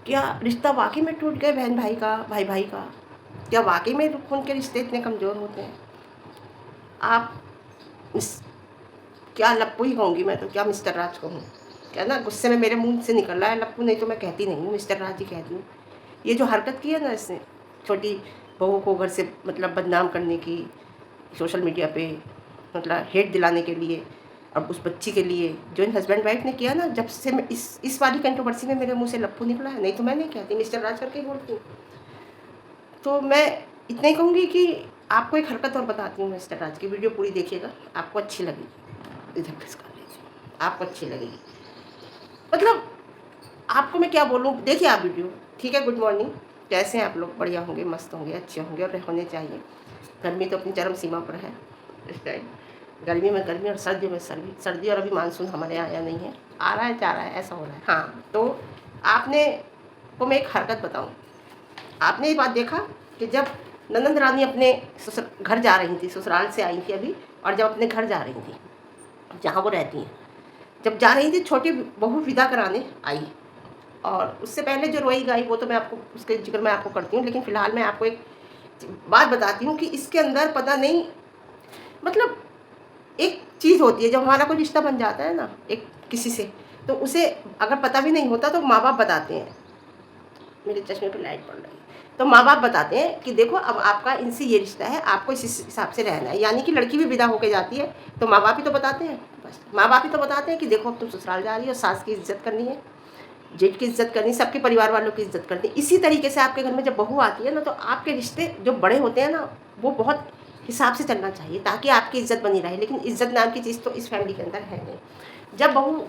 क्या रिश्ता वाकई में टूट गया बहन भाई का, भाई भाई का? क्या वाकई में खून के रिश्ते इतने कमज़ोर होते हैं? आप इस क्या लप्पू ही कहूँगी मैं तो, क्या मिस्टर राज कहूँ? क्या ना गुस्से में मेरे मुंह से निकल रहा है लप्पू, नहीं तो मैं कहती नहीं हूँ, मिस्टर राज ही कहती हूँ। ये जो हरकत की है ना इसने, छोटी बहू को घर से मतलब बदनाम करने की, सोशल मीडिया पे मतलब हेट दिलाने के लिए, और उस बच्ची के लिए जो इन हस्बैंड वाइफ ने किया ना, जब से मैं इस वाली कंट्रोवर्सी में मेरे मुंह से लप्पू निकला है, नहीं तो मैं नहीं कहती, मिस्टर राज करके ही बोलती हूँ। तो मैं इतना ही कहूँगी कि आपको एक हरकत और बताती हूँ मिस्टर राज की, वीडियो पूरी देखिएगा, आपको अच्छी लगेगी। इधर प्रेस कर लीजिए, आपको अच्छी लगेगी। मतलब आपको मैं क्या बोलूँ, देखिए आप वीडियो, ठीक है। गुड मॉर्निंग, कैसे हैं आप लोग? बढ़िया होंगे, मस्त होंगे, अच्छे होंगे और होने चाहिए। गर्मी तो अपनी चरम सीमा पर है इस टाइम। गर्मी में गर्मी और सर्दी में सर्दी और अभी मानसून हमारे यहाँ आया नहीं है, आ रहा है जा रहा है, ऐसा हो रहा है। हाँ, तो आपने को मैं एक हरकत बताऊँ। आपने ये बात देखा कि जब ननंद रानी अपने घर जा रही थी, ससुराल से आई थी अभी, और जब अपने घर जा रही थी जहाँ वो रहती हैं, जब जा रही थी छोटी बहू विदा कराने आई, और उससे पहले जो रोई गाई वो तो मैं आपको उसके जिक्र मैं आपको करती हूँ, लेकिन फ़िलहाल मैं आपको एक बात बताती हूँ कि इसके अंदर पता नहीं, मतलब एक चीज़ होती है जब हमारा कोई रिश्ता बन जाता है ना एक किसी से, तो उसे अगर पता भी नहीं होता तो माँ बाप बताते हैं। मेरे चश्मे पे लाइट पड़ रही है। तो माँ बाप बताते हैं कि देखो अब आपका इनसे ये रिश्ता है, आपको इस हिसाब से रहना है। यानी कि लड़की भी विदा होके जाती है तो माँ बाप ही तो बताते हैं, बस माँ बाप ही तो बताते हैं कि देखो अब तुम ससुराल जा रही हो, सास की इज्जत करनी है, जेठ की इज्जत करनी, सबके परिवार वालों की इज्जत करनी। इसी तरीके से आपके घर में जब बहू आती है ना, तो आपके रिश्ते जो बड़े होते हैं ना, वो बहुत हिसाब से चलना चाहिए ताकि आपकी इज्जत बनी रहे। लेकिन इज्जत नाम की चीज़ तो इस फैमिली के अंदर है नहीं। जब बहू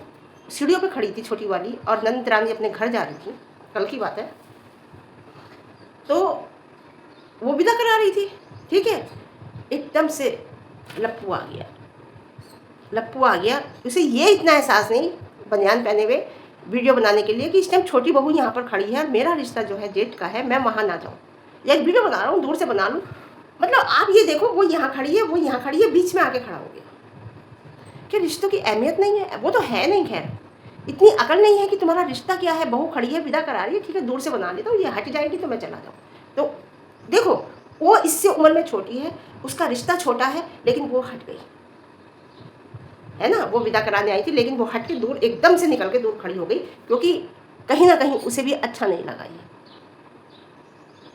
सीढ़ियों पे खड़ी थी छोटी वाली और नंद रानी अपने घर जा रही थी, कल की बात है, तो वो विदा करा रही थी, ठीक है। एकदम से लप्पू आ गया, लप्पू आ गया। उसे ये इतना एहसास नहीं, बनियान पहने हुए वीडियो बनाने के लिए, कि इस टाइम छोटी बहू यहाँ पर खड़ी है और मेरा रिश्ता जो है जेठ का है, मैं वहाँ ना जाऊँ, या एक वीडियो बना रहा हूँ दूर से बना लूँ। मतलब आप ये देखो, वो यहाँ खड़ी है, वो यहाँ खड़ी है, बीच में आके खड़ा हो गया। क्या रिश्तों की अहमियत नहीं है? वो तो है नहीं, खैर इतनी अकल नहीं है कि तुम्हारा रिश्ता क्या है। बहू खड़ी है, विदा करा रही है, ठीक है, दूर से बना लेता हूँ, ये हट जाएगी तो मैं चला जाऊँ। तो देखो, वो इससे उम्र में छोटी है, उसका रिश्ता छोटा है, लेकिन वो हट गई है ना। वो विदा कराने आई थी, लेकिन वो हट के दूर, एकदम से निकल के दूर खड़ी हो गई, क्योंकि कहीं ना कहीं उसे भी अच्छा नहीं लगा ये।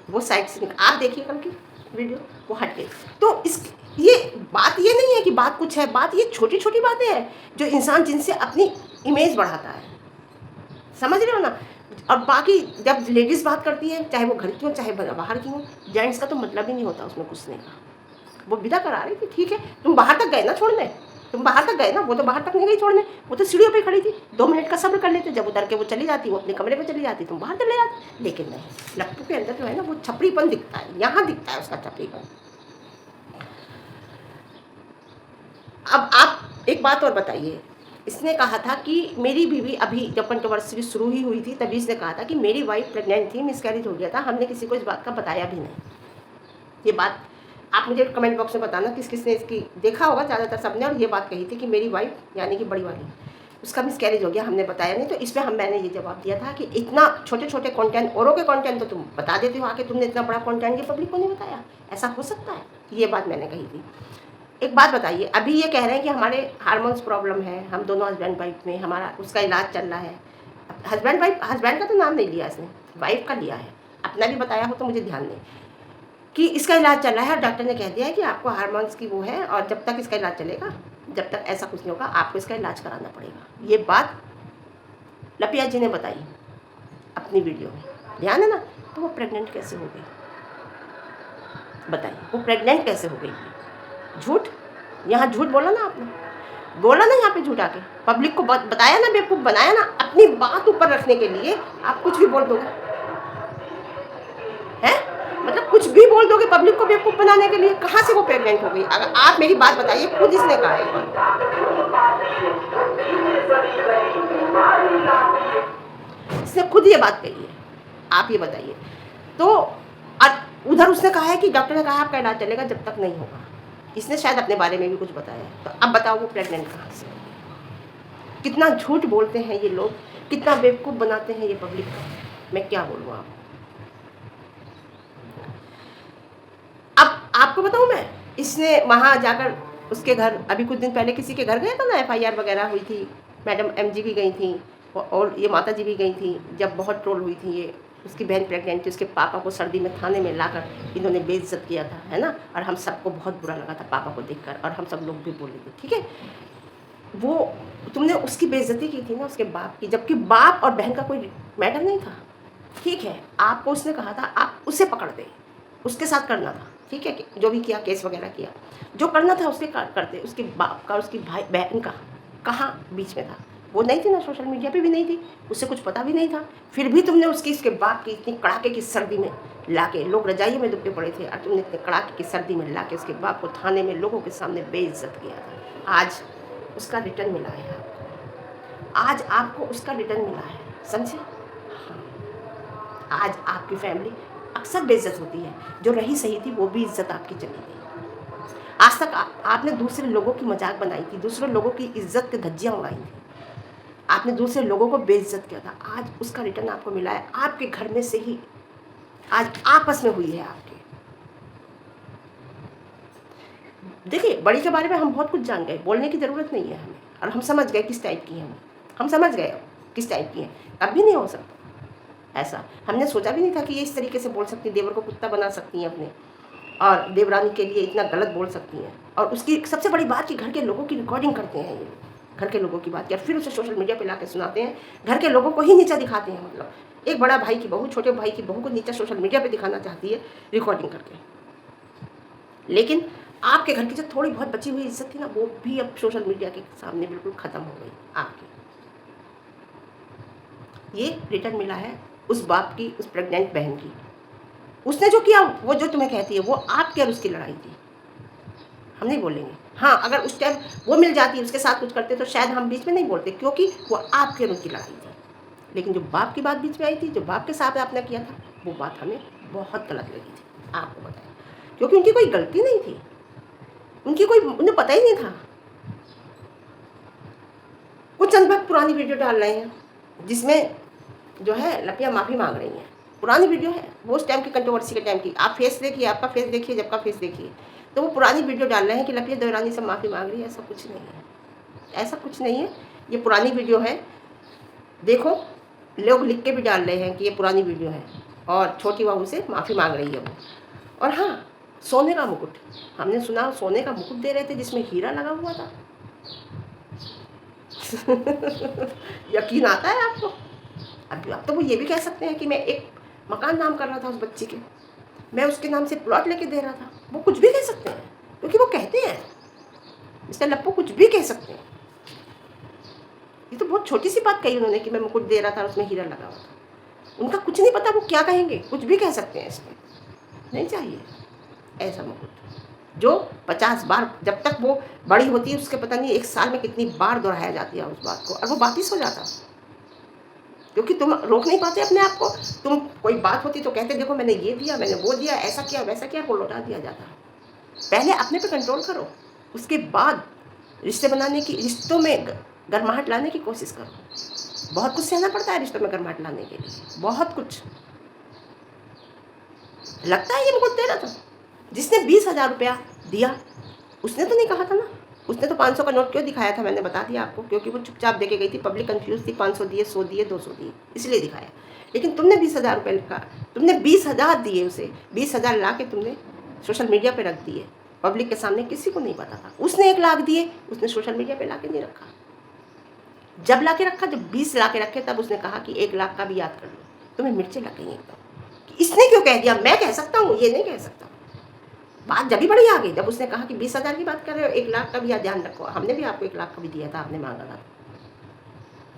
वो साइड से आप देखिए कल की वीडियो, वो हट गई। तो इस ये बात ये नहीं है कि बात कुछ है, बात ये छोटी छोटी बातें हैं जो इंसान जिनसे अपनी इमेज बढ़ाता है, समझ रहे हो ना। और बाकी जब लेडीज़ बात करती है, चाहे वो घर की हो चाहे बाहर की हो, जेंट्स का तो मतलब ही नहीं होता उसमें घुसने का। वो विदा करा रही थी, ठीक है, तुम बाहर तक गए ना छोड़ने, तुम बाहर तक गए ना, वो तो बाहर तक नहीं गई छोड़ने, वो तो सीढ़ियों पे खड़ी थी। 2 मिनट का सब्र कर लेते, जब उतर के वो चली जाती, वो अपने कमरे में चली जाती, तुम बाहर चले जाते। लेकिन नहीं, लप्पू के अंदर जो है ना, वो छपरीपन दिखता है, यहाँ दिखता है उसका छपरीपन। अब आप एक बात और बताइए, इसने कहा था कि मेरी बीवी, अभी जब कंट्रोवर्सी शुरू ही हुई थी तभी इसने कहा था कि मेरी वाइफ प्रेग्नेंट थी, मिसकैरेज हो गया था, हमने किसी को इस बात का बताया भी नहीं। ये बात आप मुझे कमेंट बॉक्स में बताना किस किसने इसकी देखा होगा, ज़्यादातर सबने, और ये बात कही थी कि मेरी वाइफ यानी कि बड़ी वाली, उसका मिसकैरेज हो गया, हमने बताया नहीं। तो इस पर मैंने ये जवाब दिया था कि इतना छोटे छोटे कंटेंट, औरों के कंटेंट तो तुम बता देते हो आके, तुमने इतना बड़ा कंटेंट ये पब्लिक को नहीं बताया, ऐसा हो सकता है? ये बात मैंने कही थी। एक बात बताइए, अभी ये कह रहे हैं कि हमारे हार्मोन्स प्रॉब्लम है, हम दोनों हस्बैंड वाइफ में, हमारा उसका इलाज चल रहा है। हस्बैंड वाइफ, हस्बैंड का तो नाम नहीं लिया इसने, वाइफ का लिया है, अपना भी बताया हो तो मुझे ध्यान नहीं, कि इसका इलाज चल रहा है और डॉक्टर ने कह दिया है कि आपको हार्मोन्स की वो है, और जब तक इसका इलाज चलेगा, जब तक ऐसा कुछ नहीं होगा, आपको इसका इलाज कराना पड़ेगा। ये बात लपिया जी ने बताई अपनी वीडियो में, ध्यान है ना। तो वो प्रेग्नेंट कैसे हो गई बताइए, वो प्रेग्नेंट कैसे हो गई? झूठ, यहाँ झूठ बोला ना आपने, बोला ना यहाँ पे झूठ आके, पब्लिक को बताया ना, बेवकूफ़ बनाया ना, अपनी बात ऊपर रखने के लिए आप कुछ भी बोल दोगे, हैं? मतलब कुछ भी बोल दोगे पब्लिक को बेवकूफ़ बनाने के लिए। कहाँ से वो प्रेग्नेंट हो गई? अगर आप मेरी बात बताइए, खुद इसने कहा है, इसने खुद ये बात कही है, आप ये बताइए। तो उधर उसने कहा है कि डॉक्टर ने कहा आपका इलाज चलेगा जब तक नहीं होगा, इसने शायद अपने बारे में भी कुछ बताया है। तो अब बताओ वो प्रेग्नेंट कहाँ से? कितना झूठ बोलते हैं ये लोग, कितना बेवकूफ़ बनाते हैं ये पब्लिक का। मैं क्या बोलूँ आपको। अब आपको बताऊँ मैं, इसने वहाँ जाकर उसके घर अभी कुछ दिन पहले किसी के घर गया था ना, एफआईआर वगैरह हुई थी, मैडम एमजी भी गई थी और ये माता जी भी गई थी, जब बहुत ट्रोल हुई थी ये, उसकी बहन प्रेग्नेंट थी, उसके पापा को सर्दी में थाने में लाकर इन्होंने बेइज्जत किया था, है ना, और हम सबको बहुत बुरा लगा था पापा को देखकर, और हम सब लोग भी बोले थे, ठीक है। वो तुमने उसकी बेइज्जती की थी ना, उसके बाप की, जबकि बाप और बहन का कोई मैटर नहीं था, ठीक है। आपको उसने कहा था आप उसे पकड़ दे, उसके साथ करना था, ठीक है, जो भी किया, केस वगैरह किया, जो करना था उसके करते, उसके बाप का, उसकी भाई बहन का कहाँ बीच में था, वो नहीं थी ना, सोशल मीडिया पे भी नहीं थी, उससे कुछ पता भी नहीं था, फिर भी तुमने उसकी, उसके बाप की इतनी कड़ाके की सर्दी में लाके, लोग रजाई में दुबके पड़े थे और तुमने इतने कड़ाके की सर्दी में लाके उसके बाप को थाने में लोगों के सामने बेइज्जत किया था। आज उसका रिटर्न मिला है आपको, आज आपको उसका रिटर्न मिला है, समझे। आज आपकी फैमिली अक्सर बेइज्जत होती है, जो रही सही थी वो भी इज्जत आपकी चली गई। आज तक आपने दूसरे लोगों की मजाक बनाई थी, दूसरे लोगों की इज्जत के धज्जियां उड़ाई थी, आपने दूसरे लोगों को बेइज्जत किया था, आज उसका रिटर्न आपको मिला है, आपके घर में से ही, आज आपस में हुई है आपके। देखिए, बड़ी के बारे में हम बहुत कुछ जान गए, बोलने की ज़रूरत नहीं है हमें, और हम समझ गए किस टाइप की हैं हम समझ गए किस टाइप की हैं, कभी नहीं हो सकता ऐसा। हमने सोचा भी नहीं था कि ये इस तरीके से बोल सकती, देवर को कुत्ता बना सकती हैं अपने, और देवरानी के लिए इतना गलत बोल सकती हैं, और उसकी सबसे बड़ी बात कि घर के लोगों की रिकॉर्डिंग करते हैं ये, घर के लोगों की बात किया, फिर उसे सोशल मीडिया पे ला के सुनाते हैं, घर के लोगों को ही नीचा दिखाते हैं। मतलब एक बड़ा भाई की बहू छोटे भाई की बहू को नीचा सोशल मीडिया पे दिखाना चाहती है रिकॉर्डिंग करके, लेकिन आपके घर की जो थोड़ी बहुत बची हुई इज्जत थी ना, वो भी अब सोशल मीडिया के सामने बिल्कुल ख़त्म हो गई आपकी। ये रिटर्न मिला है उस बाप की, उस प्रेग्नेंट बहन की, उसने जो किया वो जो तुम्हें कहती है वो आपकी और उसकी लड़ाई थी, हम नहीं बोलेंगे। हाँ, अगर उस टाइम वो मिल जाती, उसके साथ कुछ करते तो शायद हम बीच में नहीं बोलते, क्योंकि वो आपके और उनकी लड़ाई थी। लेकिन जो बाप की बात बीच में आई थी, जो बाप के साथ आपने किया था, वो बात हमें बहुत गलत लगी थी, आपको बताया, क्योंकि उनकी कोई गलती नहीं थी, उनकी कोई, उन्हें पता ही नहीं था। कुछ चंद वक्त पुरानी वीडियो डाल रहे हैं जिसमें जो है लपिया माफ़ी मांग रही हैं, पुरानी वीडियो है, वो उस टाइम की कंट्रोवर्सी के टाइम की, आप फेस देखिए, आपका फेस देखिए, जब का फेस देखिए, तो वो पुरानी वीडियो डाल रहे हैं कि लपिया देवरानी से माफ़ी मांग रही है। ऐसा कुछ नहीं है, ऐसा कुछ नहीं है, ये पुरानी वीडियो है। देखो, लोग लिख के भी डाल रहे हैं कि ये पुरानी वीडियो है और छोटी बहू से माफ़ी मांग रही है वो। और हाँ, सोने का मुकुट, हमने सुना सोने का मुकुट दे रहे थे जिसमें हीरा लगा हुआ था। यकीन आता है आपको। अब तो वो ये भी कह सकते हैं कि मैं एक मकान नाम कर रहा था उस बच्ची के, मैं उसके नाम से प्लॉट लेके दे रहा था, वो कुछ भी कह सकते हैं, क्योंकि वो कहते हैं, मिस्टर लप्पू कुछ भी कह सकते हैं। ये तो बहुत छोटी सी बात कही उन्होंने कि मैं मुकुट दे रहा था उसमें हीरा लगा हुआ था, उनका कुछ नहीं पता वो क्या कहेंगे, कुछ भी कह सकते हैं। इसमें नहीं चाहिए ऐसा मुकुट जो 50 बार, जब तक वो बड़ी होती है उसके पता नहीं 1 साल में कितनी बार दोहराया जाती है उस बात को, और वो वापिस हो जाता, क्योंकि तुम रोक नहीं पाते अपने आप को। तुम कोई बात होती तो कहते देखो मैंने ये दिया, मैंने वो दिया, ऐसा किया वैसा किया, वो लौटा दिया जाता। पहले अपने पे कंट्रोल करो, उसके बाद रिश्ते बनाने की, रिश्तों में गर्माहट लाने की कोशिश करो। बहुत कुछ सहना पड़ता है रिश्तों में गर्माहट लाने के लिए, बहुत कुछ। लगता है ये मुकुट दे रहा था, जिसने 20,000 रुपया दिया उसने तो नहीं कहा था ना, उसने तो 500 का नोट क्यों दिखाया था, मैंने बता दिया आपको, क्योंकि वो चुपचाप देके गई थी, पब्लिक कंफ्यूज थी, 500 दिए, 100 दिए, 200 दिए, इसलिए दिखाया। लेकिन तुमने 20,000 रुपये लिखा, तुमने 20,000 दिए उसे, 20,000 ला के तुमने सोशल मीडिया पे रख दिए, पब्लिक के सामने किसी को नहीं पता था। उसने 1 लाख दिए, उसने सोशल मीडिया पे ला के नहीं रखा। जब ला के रखा, जब 20 ला के रखे, तब उसने कहा कि 1 लाख का भी याद कर लो। तुम्हें मिर्चें लग गई एकदम, इसने क्यों कह दिया, मैं कह सकता हूँ, ये नहीं कह सकता। बात जब भी बड़ी आ गई, जब उसने कहा कि 20,000 की बात कर रहे हो, 1 लाख का भी ध्यान रखो, हमने भी आपको 1 लाख का भी दिया था, आपने मांगा था,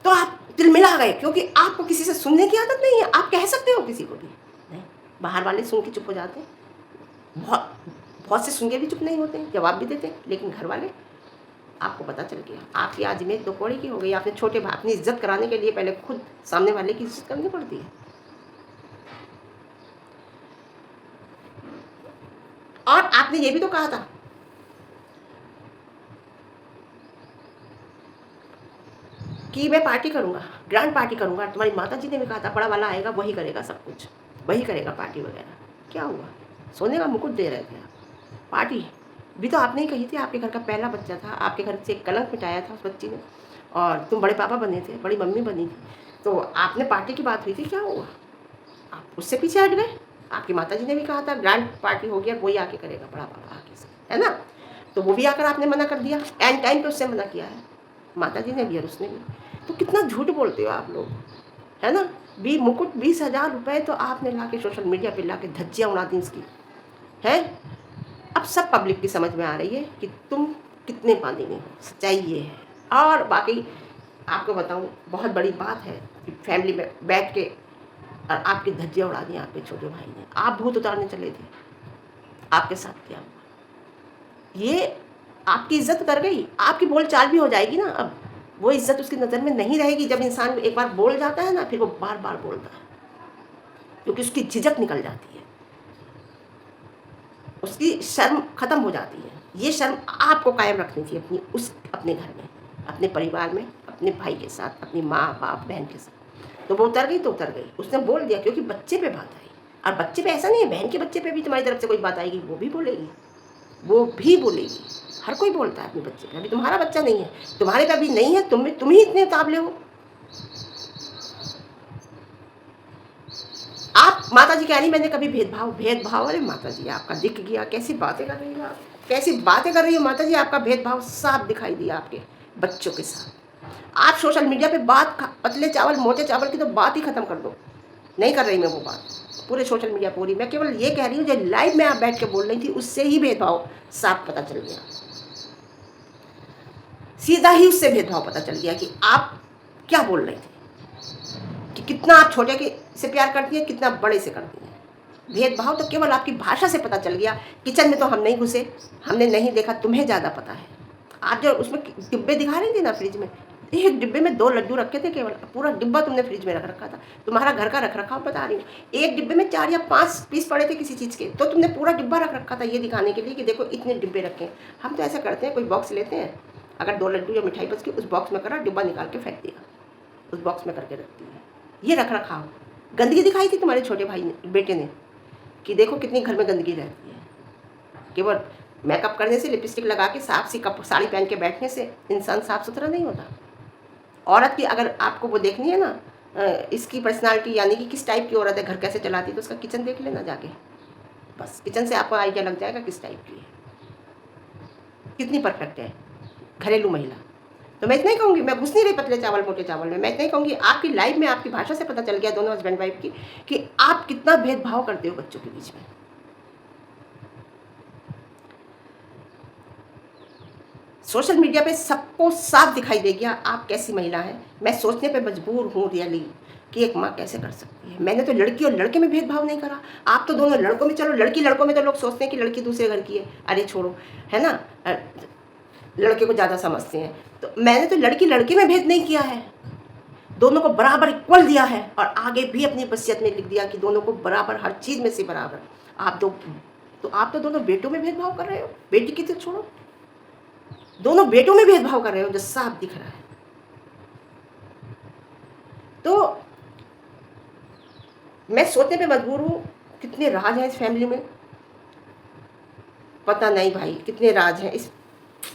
तो आप तिलमिला गए, क्योंकि आपको किसी से सुनने की आदत नहीं है। आप कह सकते हो किसी को भी नहीं, बाहर वाले सुन के चुप हो जाते हैं, बहुत बहुत से सुन के भी चुप नहीं होते हैं, जवाब भी देते हैं, लेकिन घर वाले, आपको पता चल गया, आपकी आज इमेज 2 कौड़ी की हो गई। आपने छोटे भाई, अपनी इज्जत कराने के लिए पहले खुद सामने वाले की इज्जत करनी पड़ती है। और आपने ये भी तो कहा था, कि मैं पार्टी करूँगा, ग्रैंड पार्टी करूँगा। तुम्हारी माताजी ने भी कहा था बड़ा वाला आएगा वही करेगा सब कुछ, वही करेगा पार्टी वगैरह। क्या हुआ? सोने का मुकुट दे रहे थे आप, पार्टी भी तो आपने ही कही थी। आपके घर का पहला बच्चा था, आपके घर से एक कलंक मिटाया था उस बच्ची ने, और तुम बड़े पापा बने थे, बड़ी मम्मी बनी थी, तो आपने पार्टी की बात हुई थी, क्या हुआ? आप उससे पीछे हट गए। आपकी माताजी ने भी कहा था ग्रैंड पार्टी हो गया, कोई आके करेगा, बड़ा पापा आके से, है ना? तो वो भी आकर आपने मना कर दिया, एंड टाइम पे उससे मना किया है, माताजी ने भी और उसने भी। तो कितना झूठ बोलते हो आप लोग, है ना? मुकुट 20,000 रुपये तो आपने ला के सोशल मीडिया पे ला के धज्जियाँ उड़ा दी इसकी, है? अब सब पब्लिक की समझ में आ रही है कि तुम कितने पानी में हो, सच्चाई ये है। और बाकी आपको बताऊँ, बहुत बड़ी बात है कि फैमिली में बैठ के और आपकी धज्जियाँ उड़ा दी आपके छोटे भाई ने। आप भूत उतारने चले थे, आपके साथ क्या हुआ? ये आपकी इज्जत उतर गई, आपकी बोल चाल भी हो जाएगी ना अब। वो इज्जत उसकी नज़र में नहीं रहेगी। जब इंसान एक बार बोल जाता है ना, फिर वो बार बार बोलता है, क्योंकि उसकी झिझक निकल जाती है, उसकी शर्म खत्म हो जाती है। ये शर्म आपको कायम रखनी थी अपने घर में, अपने परिवार में, अपने भाई के साथ, अपनी माँ बाप बहन के साथ। तो वो उतर गई तो उतर गई, उसने बोल दिया क्योंकि बच्चे पे बात आई। और बच्चे पे ऐसा नहीं है, बहन के बच्चे पे भी तुम्हारी तरफ से कोई बात आएगी, वो भी बोलेगी, वो भी बोलेगी। हर कोई बोलता है अपने बच्चे पे। अभी तुम्हारा बच्चा नहीं है, तुम्हारे पे अभी नहीं है, तुम ही इतने उतावले हो। आप माता जी कह रही मैंने कभी भेदभाव, अरे माता जी आपका दिख गया, कैसी बातें कर रही हो आप, कैसी बातें कर रही हो माता जी। आपका भेदभाव साफ दिखाई दिया आपके बच्चों के साथ। आप सोशल मीडिया पे पतले चावल मोटे चावल की तो बात ही खत्म कर दो, नहीं कर रही मैं वो बात। पूरे सोशल मीडिया पूरी, मैं केवल ये कह रही हूँ जो लाइव में आप बैठ के बोल रही थी, उससे ही भेदभाव साफ पता चल गया, सीधा ही उससे भेदभाव पता चल गया कि आप क्या बोल रहे थे, कि कितना आप छोटे के से प्यार करती है, कितना बड़े से करती है। भेदभाव तो केवल आपकी भाषा से पता चल गया। किचन में तो हम नहीं घुसे, हमने नहीं देखा, तुम्हें ज़्यादा पता है। आप जो उसमें डिब्बे दिखा रही थी ना फ्रिज में, एक डिब्बे में 2 लड्डू रखे थे केवल, पूरा डिब्बा तुमने फ्रिज में रख रखा था। तुम्हारा घर का रख रखाव बता रही हूँ। एक डिब्बे में 4 या 5 पीस पड़े थे किसी चीज़ के, तो तुमने पूरा डिब्बा रख रखा था ये दिखाने के लिए कि देखो इतने डिब्बे रखे हैं। हम तो ऐसा करते हैं, कोई बॉक्स लेते हैं, अगर 2 लड्डू या मिठाई बच गई, उस बॉक्स में करा, डिब्बा निकाल के फेंक दिया, उस बॉक्स में करके रखती है। ये रख रखाव गंदगी दिखाई थी तुम्हारे छोटे भाई ने, बेटे ने, कि देखो कितनी घर में गंदगी रहती है। केवल मेकअप करने से, लिपस्टिक लगा के, साफ सी साड़ी पहन के बैठने से इंसान साफ सुथरा नहीं होता। औरत की अगर आपको वो देखनी है ना, इसकी पर्सनालिटी, यानी कि किस टाइप की औरत है, घर कैसे चलाती है, तो उसका किचन देख लेना जाके, बस किचन से आपको आइडिया लग जाएगा किस टाइप की है, कितनी परफेक्ट है घरेलू महिला। तो मैं इतना ही कहूँगी, मैं घुस नहीं रही पतले चावल मोटे चावल में, मैं इतना ही कहूँगी आपकी लाइफ में आपकी भाषा से पता चल गया दोनों हस्बैंड वाइफ की, कि आप कितना भेदभाव करते हो बच्चों के बीच में। सोशल मीडिया पे सबको साफ दिखाई दे गया आप कैसी महिला हैं। मैं सोचने पे मजबूर हूँ रियली कि एक माँ कैसे कर सकती है। मैंने तो लड़की और लड़के में भेदभाव नहीं करा, आप तो दोनों लड़कों में, चलो लड़की लड़कों में तो लोग सोचते हैं कि लड़की दूसरे घर की है, अरे छोड़ो, है ना, लड़के को ज़्यादा समझते हैं। तो मैंने तो लड़की लड़के में भेद नहीं किया है, दोनों को बराबर इक्वल दिया है, और आगे भी अपनी वसीयत में लिख दिया कि दोनों को बराबर, हर चीज़ में से बराबर। आप तो दोनों बेटों में भेदभाव कर रहे हो, बेटी की तो छोड़ो, दोनों बेटों में भेदभाव कर रहे हो, जो साफ दिख रहा है। तो मैं सोचने पे मजबूर हूँ, कितने राज हैं इस फैमिली में, पता नहीं भाई कितने राज हैं इस।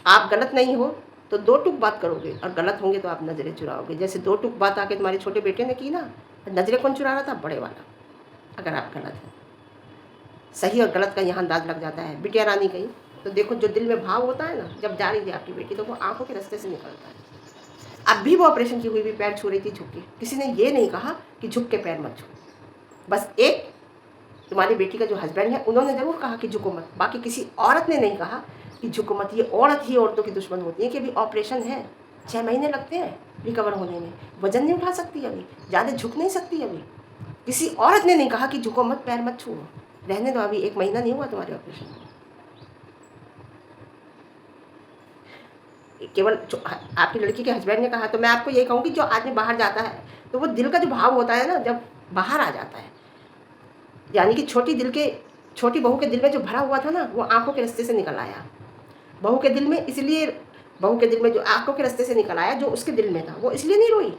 आप गलत नहीं हो तो 2 टूक बात करोगे, और गलत होंगे तो आप नज़रें चुराओगे। जैसे 2 टूक बात आके तुम्हारे छोटे बेटे ने की ना, नज़रें कौन चुरा रहा था? बड़े वाला। अगर आप गलत हैं, सही और गलत का यहाँ अंदाज लग जाता है। बिटिया रानी गई तो देखो, जो दिल में भाव होता है ना, जब जा रही थी आपकी बेटी, तो वो आंखों के रास्ते से निकलता है। अब भी वो ऑपरेशन की हुई भी पैर छू रही थी झुक के, किसी ने ये नहीं कहा कि झुक के पैर मत छू। बस एक तुम्हारी बेटी का जो हस्बैंड है, उन्होंने ज़रूर कहा कि झुको मत, बाकी किसी औरत ने नहीं कहा कि झुको मत। ये औरत ही औरतों की दुश्मन होती है कि अभी ऑपरेशन है, 6 महीने लगते हैं रिकवर होने में, वजन नहीं उठा सकती अभी, ज़्यादा झुक नहीं सकती अभी। किसी औरत ने नहीं कहा कि झुको मत, पैर मत छूओ, रहने दो, अभी 1 महीना नहीं हुआ तुम्हारे ऑपरेशन को। केवल आपकी लड़की के हस्बैंड ने कहा। तो मैं आपको ये कहूँगी, जो आदमी बाहर जाता है तो वो दिल का जो भाव होता है ना, जब बाहर आ जाता है, यानी कि छोटी बहू के दिल में जो भरा हुआ था ना, वो आंखों के रास्ते से निकल आया बहू के दिल में। इसलिए बहू के दिल में जो आंखों के रास्ते से निकल आया, जो उसके दिल में था, वो इसलिए नहीं रोई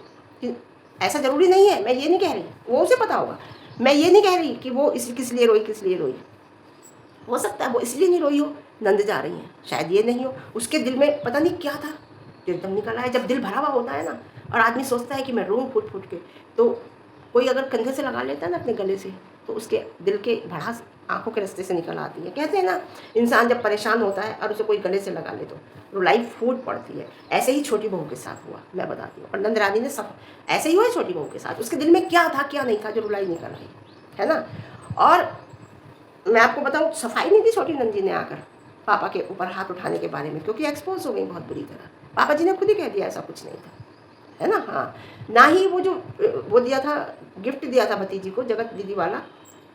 कि ऐसा ज़रूरी नहीं है, मैं ये नहीं कह रही, वो उसे पता होगा। मैं ये नहीं कह रही कि वो इस किस लिए रोई, किस लिए रोई। हो सकता है वो इसलिए नहीं रोई हो, नंद जा रही हैं, शायद ये नहीं हो, उसके दिल में पता नहीं क्या था जो एकदम निकल आया। जब दिल भरा हुआ होता है ना, और आदमी सोचता है कि मैं रोऊं फूट फूट के, तो कोई अगर कंधे से लगा लेता है ना अपने गले से, तो उसके दिल के भड़ास आंखों के रास्ते से निकल आती है। कहते हैं ना, इंसान जब परेशान होता है और उसे कोई गले से लगा ले तो रुलाई फूट पड़ती है। ऐसे ही छोटी बहू के साथ हुआ, मैं बताती हूँ। और नंद रानी ने सब ऐसे ही हुआ है छोटी बहू के साथ। उसके दिल में क्या था क्या नहीं था जो रुलाई निकल आई, है ना। और मैं आपको बताऊँ, सफाई नहीं दी छोटी नंद जी ने आकर पापा के ऊपर हाथ उठाने के बारे में, क्योंकि एक्सपोज हो गई बहुत बुरी तरह। पापा जी ने खुद ही कह दिया ऐसा कुछ नहीं था, है ना। हाँ, ना ही वो जो वो दिया था, गिफ्ट दिया था भतीजी को, जगत दीदी वाला,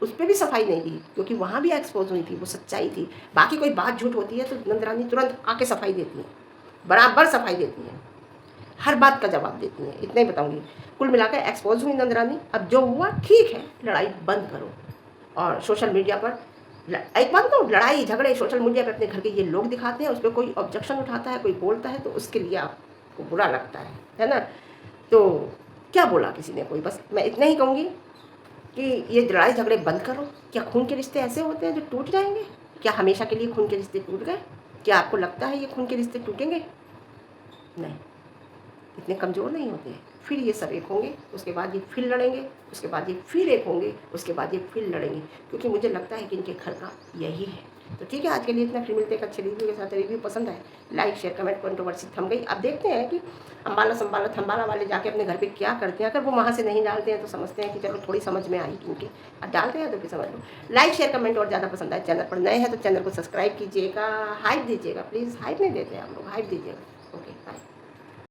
उस पर भी सफाई नहीं दी, क्योंकि वहाँ भी एक्सपोज हुई थी, वो सच्चाई थी। बाकी कोई बात झूठ होती है तो नंदरानी तुरंत आके सफाई देती है, बराबर सफाई देती है, हर बात का जवाब देती हैं। इतना ही बताऊंगी। कुल मिलाकर एक्सपोज हुई नंदरानी। अब जो हुआ ठीक है, लड़ाई बंद करो। और सोशल मीडिया पर एक बात तो, लड़ाई झगड़े सोशल मीडिया पे अपने घर के ये लोग दिखाते हैं, उस पर कोई ऑब्जेक्शन उठाता है, कोई बोलता है तो उसके लिए आपको बुरा लगता है ना। तो क्या बोला किसी ने कोई, बस मैं इतना ही कहूँगी कि ये लड़ाई झगड़े बंद करो। क्या खून के रिश्ते ऐसे होते हैं जो टूट जाएंगे? क्या हमेशा के लिए खून के रिश्ते टूट गए? क्या आपको लगता है ये खून के रिश्ते टूटेंगे? नहीं, इतने कमज़ोर नहीं होते हैं। फिर ये सब एक होंगे, उसके बाद ये फिर लड़ेंगे, उसके बाद ये फिर एक होंगे, उसके बाद ये फिर लड़ेंगे, क्योंकि मुझे लगता है कि इनके घर का यही है। तो ठीक है, आज के लिए इतना। फिर मिलते हैं एक अच्छे रिव्यू के साथ। रिव्यू पसंद आए लाइक शेयर कमेंट। कंट्रोवर्सी थम गई। अब देखते हैं कि अम्बाला संबाला थम्बाला वाले जाके अपने घर पे क्या करते हैं। अगर वो वहाँ से नहीं डालते हैं तो समझते हैं कि चलो थोड़ी समझ में आई इनकी। अब डालते हैं तो फिर समझ लो। लाइक शेयर कमेंट और ज़्यादा पसंद आए, चैनल पर नए हैं तो चैनल को सब्सक्राइब कीजिएगा, हाइप दीजिएगा प्लीज़। हाइप नहीं देते हम लोग, हाइप दीजिएगा।